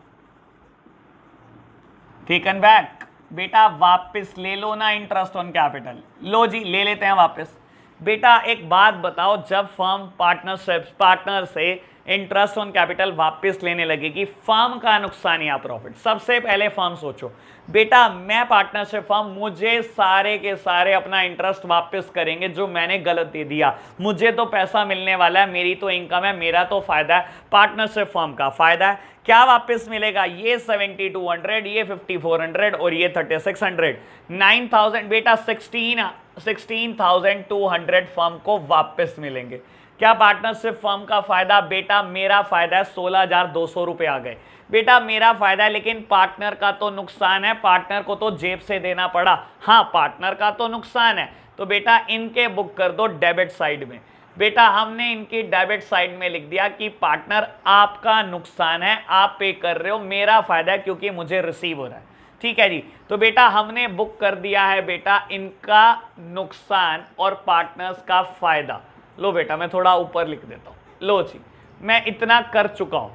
taken back, बेटा वापस ले लो ना इंटरेस्ट ऑन कैपिटल। लो जी ले लेते हैं वापस। बेटा एक बात बताओ, जब फर्म पार्टनर से इंटरेस्ट ऑन कैपिटल वापस लेने लगेगी, फर्म का नुकसान या प्रॉफिट? सबसे पहले फर्म सोचो बेटा, मैं पार्टनरशिप फर्म, मुझे सारे के सारे अपना इंटरेस्ट वापस करेंगे जो मैंने गलत दे दिया। मुझे तो पैसा मिलने वाला है, मेरी तो इनकम है, मेरा तो फायदा है, पार्टनरशिप फर्म का फायदा है। क्या वापस मिलेगा? ये 7200, ये 5400 और ये 3600, 9000 बेटा 16200 फर्म को वापस मिलेंगे। क्या पार्टनरशिप फर्म का फायदा? बेटा मेरा फायदा है 16200 रुपये आ गए। बेटा मेरा फायदा है, लेकिन पार्टनर का तो नुकसान है, पार्टनर को तो जेब से देना पड़ा। हाँ पार्टनर का तो नुकसान है, तो बेटा इनके बुक कर दो डेबिट साइड में। बेटा हमने इनकी डेबिट साइड में लिख दिया कि पार्टनर आपका नुकसान है, आप पे कर रहे हो, मेरा फायदा है क्योंकि मुझे रिसीव हो रहा है। ठीक है जी, तो बेटा हमने बुक कर दिया है बेटा इनका नुकसान और पार्टनर्स का फायदा। लो बेटा मैं थोड़ा ऊपर लिख देता हूं। लो जी मैं इतना कर चुका हूं।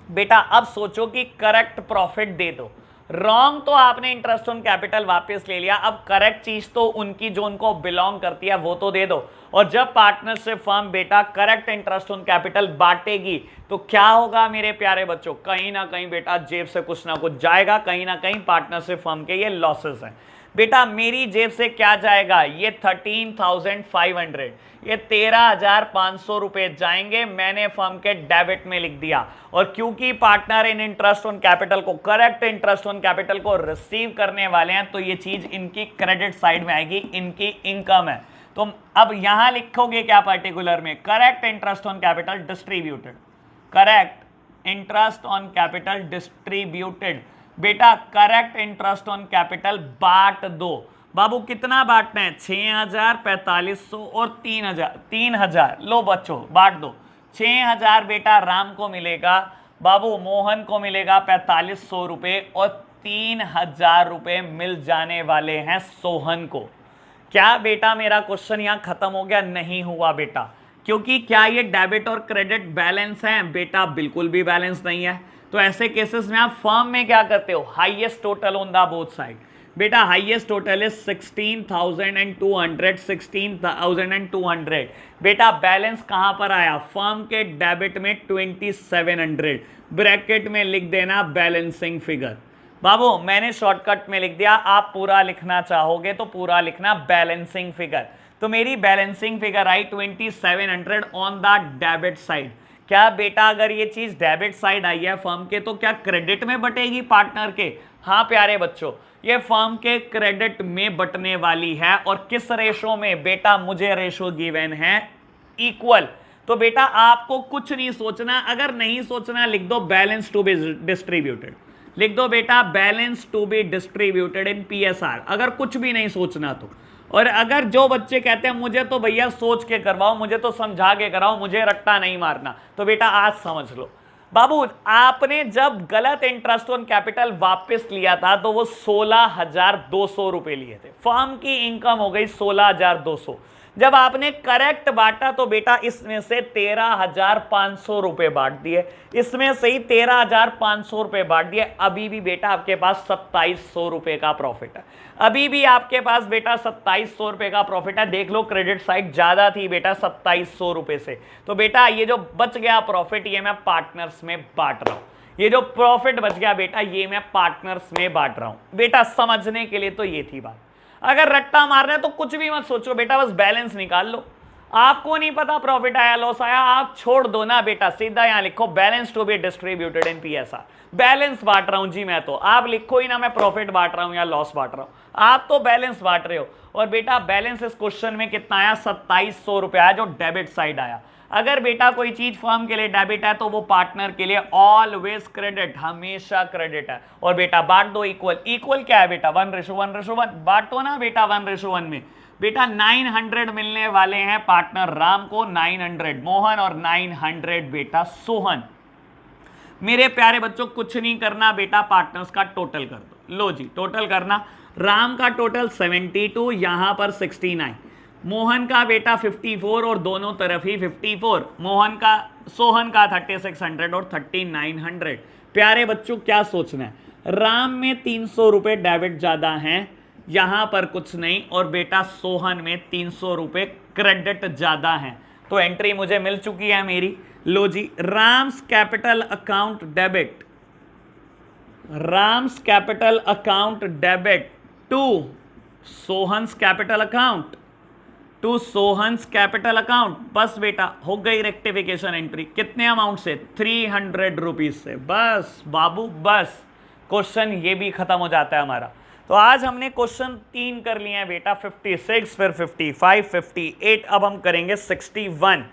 बेटा अब सोचो कि करेक्ट प्रॉफिट दे दो। रॉन्ग तो आपने इंटरेस्ट ऑन कैपिटल वापस ले लिया, अब करेक्ट चीज तो उनकी जो उनको बिलोंग करती है वो तो दे दो। और जब पार्टनरशिप फर्म बेटा करेक्ट इंटरेस्ट ऑन कैपिटल बांटेगी तो क्या होगा मेरे प्यारे बच्चों? कहीं ना कहीं बेटा जेब से कुछ ना कुछ जाएगा, कहीं ना कहीं पार्टनरशिप फर्म के ये लॉसेस हैं। बेटा मेरी जेब से क्या जाएगा? ये 13,500, ये 13,500 रुपए जाएंगे, मैंने फर्म के डेबिट में लिख दिया। और क्योंकि partner in interest on capital को, करेक्ट इंटरेस्ट ऑन कैपिटल को रिसीव करने वाले हैं, तो ये चीज इनकी क्रेडिट साइड में आएगी, इनकी इनकम है। तो अब यहां लिखोगे क्या पर्टिकुलर में? Correct interest on capital distributed, correct interest on capital distributed. बेटा करेक्ट इंटरेस्ट ऑन कैपिटल बांट दो। बाबू कितना बांटना है? 6000, 4500 और 3000। लो बच्चों बांट दो। 6000 बेटा राम को मिलेगा, बाबू मोहन को मिलेगा 4500 रुपये और 3000 रुपये मिल जाने वाले हैं सोहन को। क्या बेटा मेरा क्वेश्चन यहां खत्म हो गया? नहीं हुआ बेटा, क्योंकि क्या ये डेबिट और क्रेडिट बैलेंस है? बेटा बिल्कुल भी बैलेंस नहीं है। तो ऐसे केसेस में आप फर्म में क्या करते हो? Highest total on the both side. बेटा हाईएस्ट टोटल इज 16,200, 16,200। बेटा बैलेंस कहां पर आया? फर्म के डेबिट में 2700, ब्रैकेट में लिख देना बैलेंसिंग फिगर। बाबू मैंने शॉर्टकट में लिख दिया, आप पूरा लिखना चाहोगे तो पूरा लिखना बैलेंसिंग फिगर। तो मेरी balancing figure I 2700 on the debit side. क्या बेटा अगर ये चीज डेबिट साइड आई है फर्म के तो क्या क्रेडिट में बटेगी पार्टनर के? हाँ प्यारे बच्चों, ये फर्म के क्रेडिट में बटने वाली है। और किस रेशो में? बेटा मुझे रेशो गिवन है इक्वल। तो बेटा आपको कुछ नहीं सोचना, अगर नहीं सोचना लिख दो बैलेंस टू बी डिस्ट्रीब्यूटेड, लिख दो बेटा balance to be distributed in PSR, अगर कुछ भी नहीं सोचना तो। और अगर जो बच्चे कहते हैं मुझे तो भैया सोच के करवाओ, मुझे तो समझा के कराओ, मुझे रट्टा नहीं मारना, तो बेटा आज समझ लो। बाबू आपने जब गलत इंटरेस्ट ऑन कैपिटल वापस लिया था तो वो 16,200 रुपए लिए थे। फर्म की इनकम हो गई 16,200। जब आपने करेक्ट बांटा तो बेटा इसमें से 13,500 रुपए बांट दिए, इसमें से ही 13,500 रुपए बांट दिए। अभी भी बेटा आपके पास 2,700 रुपए का प्रॉफिट है, अभी भी आपके पास बेटा 2,700 रुपए का प्रॉफिट है। देख लो क्रेडिट साइड ज्यादा थी बेटा 2,700 रुपए से। तो बेटा ये जो बच गया प्रॉफिट ये मैं पार्टनर्स में बांट रहा हूं, ये जो प्रॉफिट बच गया बेटा ये मैं पार्टनर्स में बांट रहा हूं। बेटा समझने के लिए तो ये थी बात। अगर रट्टा मारना है तो कुछ भी मत सोचो बेटा, बस बैलेंस निकाल लो। आपको नहीं पता प्रॉफिट आया लॉस आया, आप छोड़ दो ना बेटा, सीधा यहां लिखो balance to be distributed in PSR. Balance बांट रहा हूं जी मैं तो, आप लिखो ही ना मैं प्रॉफिट बांट रहा हूं या लॉस बांट रहा हूं, आप तो बैलेंस बांट रहे हो। और बेटा बैलेंस इस क्वेश्चन में कितना आया? 2,700 रुपए आया जो डेबिट साइड आया। अगर बेटा कोई चीज फर्म के लिए डेबिट है तो वो पार्टनर के लिए ऑलवेज क्रेडिट, हमेशा क्रेडिट है। और बेटा बांट दो इक्वल। इक्वल क्या है बेटा? 1:1:1। बांटो ना बेटा 1:1 में। बेटा 900 मिलने वाले हैं पार्टनर राम को, 900 मोहन और 900 बेटा सोहन। मेरे प्यारे बच्चों कुछ नहीं करना बेटा, पार्टनर्स का टोटल कर दो। लो जी टोटल करना, राम का टोटल 72, यहां पर 69, मोहन का बेटा 54 और दोनों तरफ ही 54, मोहन का सोहन का 3600 और 3900। प्यारे बच्चों क्या सोचना है? राम में 300 रुपए डेबिट ज्यादा हैं, यहां पर कुछ नहीं, और बेटा सोहन में 300 रुपए क्रेडिट ज्यादा हैं। तो एंट्री मुझे मिल चुकी है मेरी। लो जी Ram's capital account debit, Ram's capital account debit to Sohan's capital account, to Sohan's capital account. बस बेटा हो गई रेक्टिफिकेशन एंट्री। कितने अमाउंट से? 300 रुपीज से। बस बाबू बस, क्वेश्चन ये भी खत्म हो जाता है हमारा। तो आज हमने क्वेश्चन 3 कर लिए हैं बेटा, 56, फिर 55, 58, अब हम करेंगे 61।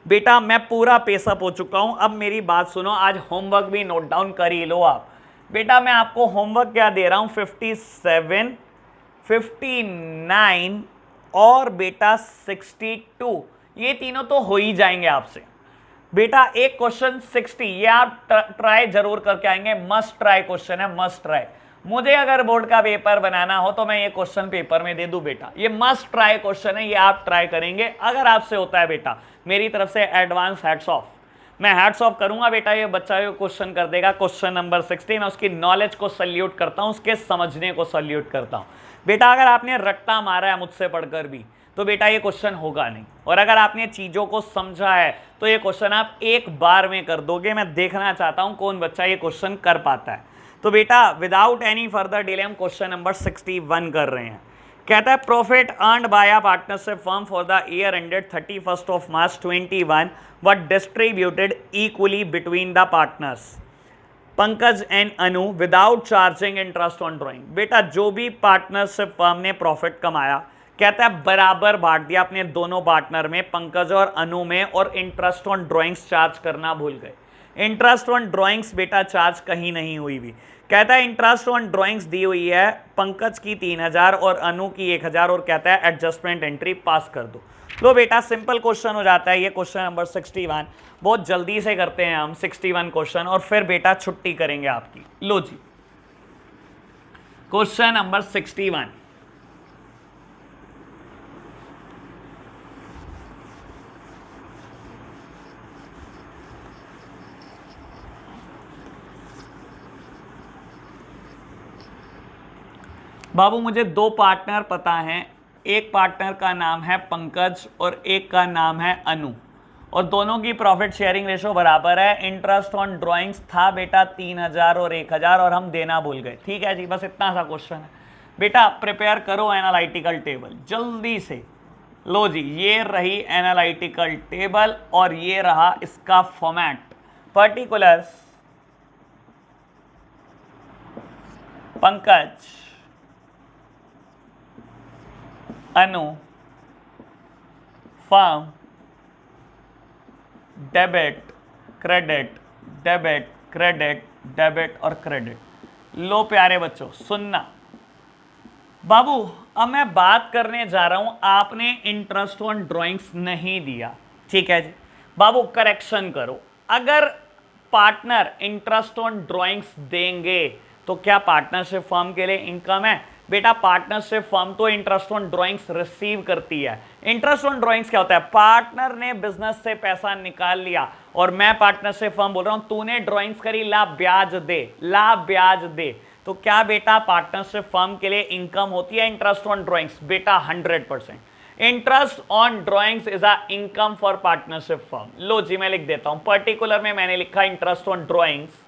बेटा मैं पूरा पेसअप हो चुका हूं, अब मेरी बात सुनो, आज होमवर्क भी नोट डाउन कर ही लो आप। बेटा मैं आपको होमवर्क क्या दे रहा हूं? 57, 59 और बेटा 62, ये तीनों तो हो ही जाएंगे आपसे। बेटा एक क्वेश्चन 60 ये आप ट्राई जरूर करके आएंगे, मस्ट ट्राई क्वेश्चन है, मस्ट ट्राई। मुझे अगर बोर्ड का पेपर बनाना हो तो मैं ये क्वेश्चन पेपर में दे दूं बेटा, ये मस्ट ट्राई क्वेश्चन है, ये आप ट्राई करेंगे। अगर आपसे होता है बेटा मेरी तरफ से एडवांस हैट्स ऑफ, मैं हैट्स ऑफ करूंगा बेटा। ये बच्चा ये क्वेश्चन कर देगा, क्वेश्चन नंबर 60, मैं उसकी नॉलेज को सल्यूट करता हूं, उसके समझने को सल्यूट करता हूं। बेटा अगर आपने रट्टा मारा है मुझसे पढ़कर भी तो बेटा ये क्वेश्चन होगा नहीं, और अगर आपने चीजों को समझा है तो ये क्वेश्चन आप एक बार में कर दोगे। मैं देखना चाहता हूं कौन बच्चा ये क्वेश्चन कर पाता है। तो बेटा विदाउट एनी फर्दर डिले हम क्वेश्चन नंबर 61 कर रहे हैं। कहता है profit earned by a partnership firm for the year ended 31st of March 21 were distributed equally between the partners Pankaj and Anu without charging interest on drawing. बेटा जो भी partnership firm ने प्रॉफिट कमाया कहता है बराबर बांट दिया अपने दोनों पार्टनर में, पंकज और अनु में, और इंटरेस्ट ऑन ड्रॉइंग्स चार्ज करना भूल गए। इंटरेस्ट ऑन ड्रॉइंग्स बेटा चार्ज कहीं नहीं हुई भी। कहता है इंटरेस्ट ऑन ड्रॉइंग्स दी हुई है, पंकज की 3000 और अनु की 1000, और कहता है एडजस्टमेंट एंट्री पास कर दो। लो बेटा सिंपल क्वेश्चन हो जाता है ये क्वेश्चन नंबर 61, बहुत जल्दी से करते हैं हम 61 क्वेश्चन, और फिर बेटा छुट्टी करेंगे आपकी। लो जी क्वेश्चन नंबर 61, बाबू मुझे दो पार्टनर पता हैं, एक पार्टनर का नाम है पंकज और एक का नाम है अनु, और दोनों की प्रॉफिट शेयरिंग रेशो बराबर है। इंटरेस्ट ऑन ड्राइंग्स था बेटा 3000 और 1000 और हम देना भूल गए। ठीक है जी, बस इतना सा क्वेश्चन है बेटा। प्रिपेयर करो एनालिटिकल टेबल जल्दी से। लो जी, ये रही एनालिटिकल टेबल और ये रहा इसका format. Particulars Pankaj, Anu, firm, debit credit, debit credit, debit और क्रेडिट। लो प्यारे बच्चों सुनना बाबू, अब मैं बात करने जा रहा हूं, आपने इंटरेस्ट ऑन ड्राइंग्स नहीं दिया, ठीक है जी बाबू। करेक्शन करो, अगर पार्टनर इंटरेस्ट ऑन ड्राइंग्स देंगे तो क्या पार्टनरशिप फर्म के लिए इनकम है? बेटा पार्टनरशिप फर्म तो इंटरेस्ट ऑन ड्राइंग्स रिसीव करती है। इंटरेस्ट ऑन ड्राइंग्स क्या होता है? पार्टनर ने बिजनेस से पैसा निकाल लिया और मैं पार्टनरशिप फर्म बोल रहा हूं, तूने ड्राइंग्स करी, ला ब्याज दे, ला ब्याज दे। तो क्या बेटा पार्टनरशिप फर्म के लिए इनकम होती है इंटरेस्ट ऑन ड्राइंग्स? बेटा 100% interest on drawings is a income for partnership firm. लो जी मैं लिख देता हूं, पर्टिकुलर में मैंने लिखा इंटरेस्ट ऑन ड्राइंग्स।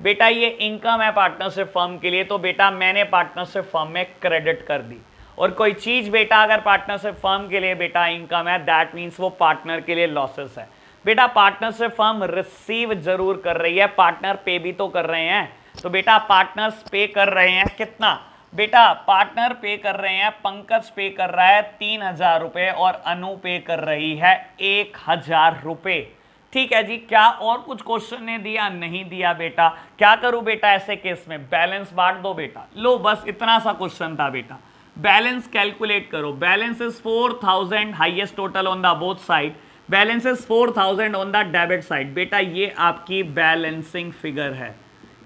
बेटा ये इनकम है पार्टनरशिप फर्म के लिए, तो बेटा मैंने पार्टनरशिप फर्म में क्रेडिट कर दी। और कोई चीज बेटा अगर पार्टनरशिप फर्म के लिए बेटा इनकम है, दैट मीन्स वो पार्टनर के लिए लॉसेस है। बेटा पार्टनरशिप फर्म रिसीव जरूर कर रही है, पार्टनर पे भी तो कर रहे हैं। तो बेटा पार्टनर्स पे कर रहे हैं कितना? बेटा पार्टनर पे कर रहे हैं, पंकज पे कर रहा है 3000 रुपए और अनु पे कर रही है 1000 रुपए। ठीक है जी, क्या और कुछ क्वेश्चन ने दिया? नहीं दिया बेटा। क्या करूं बेटा ऐसे केस में? बैलेंस बांट दो बेटा। लो बस इतना सा क्वेश्चन था बेटा। बैलेंस कैलकुलेट करो। Balance is 4000, highest total on the both side. Balance is 4000 on the debit side. बेटा ये आपकी बैलेंसिंग फिगर है,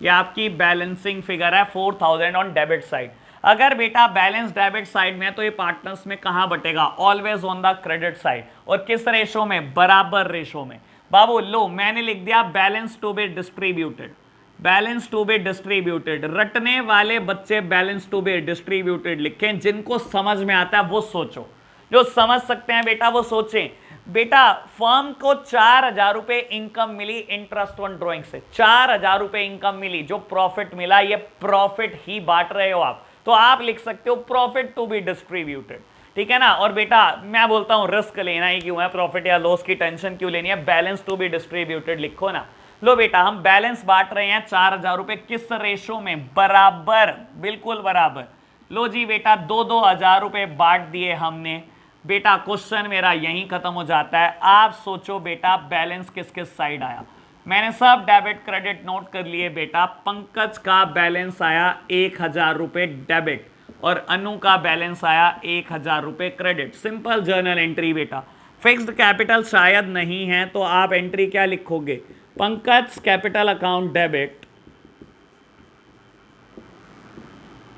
ये आपकी बैलेंसिंग फिगर है 4000 ऑन डेबिट साइड। अगर बेटा बैलेंस डेबिट साइड में तो ये पार्टनर्स में कहां बटेगा? Always on the credit side. और किस रेशो में? बराबर रेशो में। बाबू लो मैंने लिख दिया balance to be distributed, balance to be distributed. रटने वाले बच्चे बैलेंस टू बी डिस्ट्रीब्यूटेड लिखें, जिनको समझ में आता है वो सोचो, जो समझ सकते हैं बेटा वो सोचें। बेटा फर्म को 4000 रुपए इनकम मिली इंटरेस्ट ऑन ड्राइंग से, 4000 रुपए इनकम मिली। जो प्रॉफिट मिला ये प्रॉफिट ही बांट रहे हो आप, तो आप लिख सकते हो प्रॉफिट टू बी डिस्ट्रीब्यूटेड, ठीक है ना। और बेटा मैं बोलता हूं रिस्क लेना ही क्यों है, प्रॉफिट या लॉस की टेंशन क्यों लेनी है? बैलेंस टू बी डिस्ट्रीब्यूटेड लिखो ना। लो बेटा हम बैलेंस बांट रहे हैं 4000 रुपए, किस रेशो में? बराबर, बिल्कुल बराबर। लो जी बेटा 2-2000 रुपए बांट दिए हमने। बेटा क्वेश्चन मेरा यहीं खत्म हो जाता है। आप सोचो बेटा बैलेंस किस किस साइड आया? मैंने सब डेबिट क्रेडिट नोट कर लिए बेटा। पंकज का बैलेंस आया 1000 रुपए डेबिट और अनु का बैलेंस आया 1000 रुपए क्रेडिट। सिंपल जर्नल एंट्री बेटा। फिक्स्ड कैपिटल शायद नहीं है तो आप एंट्री क्या लिखोगे? Pankaj capital account debit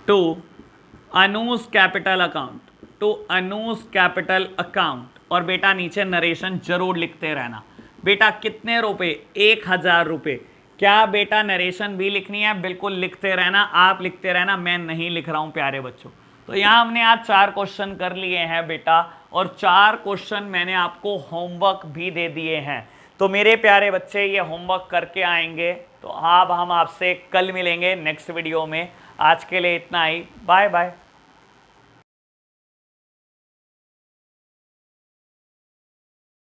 to Anuj capital account, to Anuj capital account. और बेटा नीचे नरेशन जरूर लिखते रहना। बेटा कितने रुपए? 1000 रुपए। क्या बेटा नरेशन भी लिखनी है? बिल्कुल लिखते रहना, आप लिखते रहना, मैं नहीं लिख रहा हूं प्यारे बच्चों। तो यहां हमने आज 4 क्वेश्चन कर लिए हैं बेटा, और 4 क्वेश्चन मैंने आपको होमवर्क भी दे दिए हैं। तो मेरे प्यारे बच्चे ये होमवर्क करके आएंगे, तो अब हम आपसे कल मिलेंगे नेक्स्ट वीडियो में। आज के लिए इतना ही, बाय बाय।